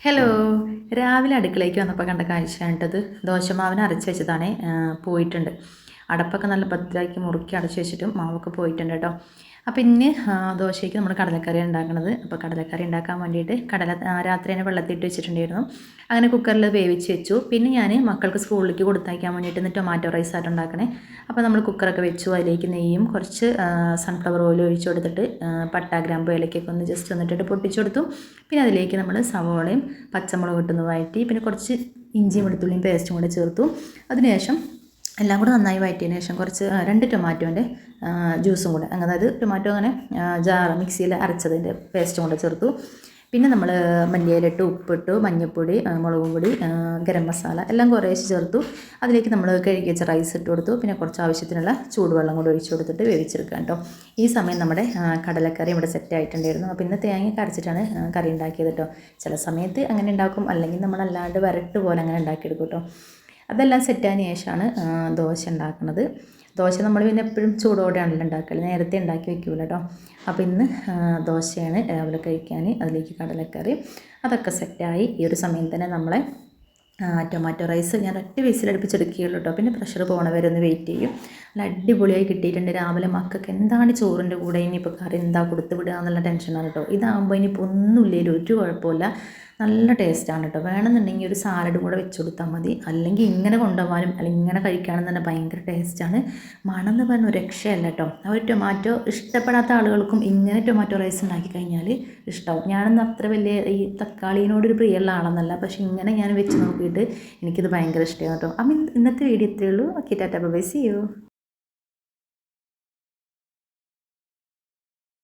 Hello. രാവിലെ അടുക്കളയ്ക്ക് വന്നപ്പോൾ കണ്ട കാഴ്ചയാണ് കേട്ടത്. ദോശമാവിന് അരച്ച് വെച്ചതാണേ. പോയിട്ടുണ്ട്. അടപ്പൊക്കെ നല്ല ഭദ്രമാക്കി മുറുക്കി അടച്ച് വെച്ചിട്ടും മാവൊക്കെ പോയിട്ടുണ്ട് കേട്ടോ. അപ്പോൾ ഇന്ന് ദോശയ്ക്ക് നമ്മൾ കടലക്കറി ഉണ്ടാക്കുന്നത്. അപ്പോൾ കടലക്കറി ഉണ്ടാക്കാൻ വേണ്ടിയിട്ട് രാത്രി തന്നെ വെള്ളത്തിയിട്ട് വെച്ചിട്ടുണ്ടായിരുന്നു. അങ്ങനെ കുക്കറിൽ വേവിച്ച് വെച്ചു. പിന്നെ ഞാൻ മക്കൾക്ക് സ്കൂളിലേക്ക് കൊടുത്തയക്കാൻ വേണ്ടിയിട്ട് ഇന്ന് ടൊമാറ്റോ റൈസ് ആയിട്ട് ഉണ്ടാക്കണേ. അപ്പോൾ നമ്മൾ കുക്കറൊക്കെ വെച്ചു. അതിലേക്ക് നെയ്യും കുറച്ച് സൺഫ്ലവർ ഓയിൽ ഒഴിച്ച് കൊടുത്തിട്ട് പട്ട ഗ്രാമ്പു ഏലക്കൊക്കെ ഒന്ന് ജസ്റ്റ് ഒന്നിട്ടിട്ട് പൊട്ടിച്ചു കൊടുത്തു. പിന്നെ അതിലേക്ക് നമ്മൾ സവോളയും പച്ചമുളക് ഇട്ടൊന്ന് വഴറ്റി, പിന്നെ കുറച്ച് ഇഞ്ചിയും വെളുത്തുള്ളിയും പേസ്റ്റും കൂടെ ചേർത്തു. അതിനുശേഷം എല്ലാം കൂടെ നന്നായി വഴറ്റിയതിന് ശേഷം കുറച്ച് 2 ടൊമാറ്റോൻ്റെ ജ്യൂസും കൂടെ, അതായത് ടൊമാറ്റോ അങ്ങനെ മിക്സിയിൽ അരച്ചതിൻ്റെ പേസ്റ്റും കൂടെ ചേർത്തു. പിന്നെ നമ്മൾ മല്ലിയിലിട്ട് ഉപ്പിട്ടു, മഞ്ഞൾപ്പൊടി, മുളകും പൊടി, ഗരം മസാല എല്ലാം കുറേശ്ശെ ചേർത്തു. അതിലേക്ക് നമ്മൾ കഴുകി വെച്ച റൈസ് ഇട്ട് കൊടുത്തു. പിന്നെ കുറച്ച് ആവശ്യത്തിനുള്ള ചൂടുവെള്ളം കൂടെ ഒഴിച്ച് കൊടുത്തിട്ട് വേവിച്ചെടുക്കാം കേട്ടോ. ഈ സമയം നമ്മുടെ കടലക്കറി ഇവിടെ സെറ്റ് ആയിട്ടുണ്ടായിരുന്നു. അപ്പോൾ ഇന്ന് തേങ്ങ അരച്ചിട്ടാണ് കറി ഉണ്ടാക്കിയത് കേട്ടോ. ചില സമയത്ത് അങ്ങനെ ഉണ്ടാക്കും, അല്ലെങ്കിൽ നമ്മളല്ലാണ്ട് വരട്ട് പോലെ അങ്ങനെ ഉണ്ടാക്കിയെടുക്കും കേട്ടോ. അതെല്ലാം സെറ്റായതിന് ശേഷമാണ് ദോശ ഉണ്ടാക്കുന്നത്. ദോശ നമ്മൾ പിന്നെ എപ്പോഴും ചൂടോടെയാണല്ലോ ഉണ്ടാക്കല്, നേരത്തെ ഉണ്ടാക്കി വെക്കൂല കേട്ടോ. അപ്പോൾ ഇന്ന് ദോശയാണ് രാവിലെ കഴിക്കാൻ. അതിലേക്ക് കടലക്കറി അതൊക്കെ സെറ്റായി. ഈ ഒരു സമയം തന്നെ നമ്മളെ ടൊമാറ്റോ റൈസ് ഞാൻ ഒറ്റ വിസിലടുപ്പിച്ചെടുക്കുകയുള്ളൂ കേട്ടോ. പിന്നെ പ്രഷർ പോകണ വരെ ഒന്ന് വെയിറ്റ് ചെയ്യും. നല്ല അടിപൊളിയായി കിട്ടിയിട്ടുണ്ട്. രാവിലെ മക്കൾക്ക് എന്താണ് ചോറിൻ്റെ കൂടെ ഇനിയിപ്പോൾ കറി എന്താ കൊടുത്ത് വിടുക എന്നുള്ള ടെൻഷനാണ് കേട്ടോ. ഇതാകുമ്പോൾ ഇനിയിപ്പോൾ ഒന്നുമില്ലേലും ഒരു കുഴപ്പമില്ല, നല്ല ടേസ്റ്റാണ് കേട്ടോ. വേണമെന്നുണ്ടെങ്കിൽ ഒരു സാലഡും കൂടെ വെച്ച് കൊടുത്താൽ മതി, അല്ലെങ്കിൽ ഇങ്ങനെ കൊണ്ടുപോകാനും അല്ലെങ്കിൽ ഇങ്ങനെ കഴിക്കാനും തന്നെ ഭയങ്കര ടേസ്റ്റാണ്. മണം എന്ന് പറഞ്ഞ ഒരു രക്ഷയല്ല കേട്ടോ. ആ ഒരു ടൊമാറ്റോ ഇഷ്ടപ്പെടാത്ത ആളുകൾക്കും ഇങ്ങനെ ടൊമാറ്റോ റൈസ് ഉണ്ടാക്കി കഴിഞ്ഞാൽ ഇഷ്ടമാവും. ഞാനൊന്നും അത്ര വലിയ ഈ തക്കാളിനോടൊരു പ്രിയമുള്ള ആളെന്നല്ല, പക്ഷെ ഇങ്ങനെ ഞാൻ വെച്ച് നോക്കിയിട്ട് എനിക്കിത് ഭയങ്കര ഇഷ്ടമാണ് കേട്ടോ. അപ്പം ഇന്നത്തെ വീഡിയോ ഇത്രയേ ഉള്ളൂ. Okay, tata bye, see U.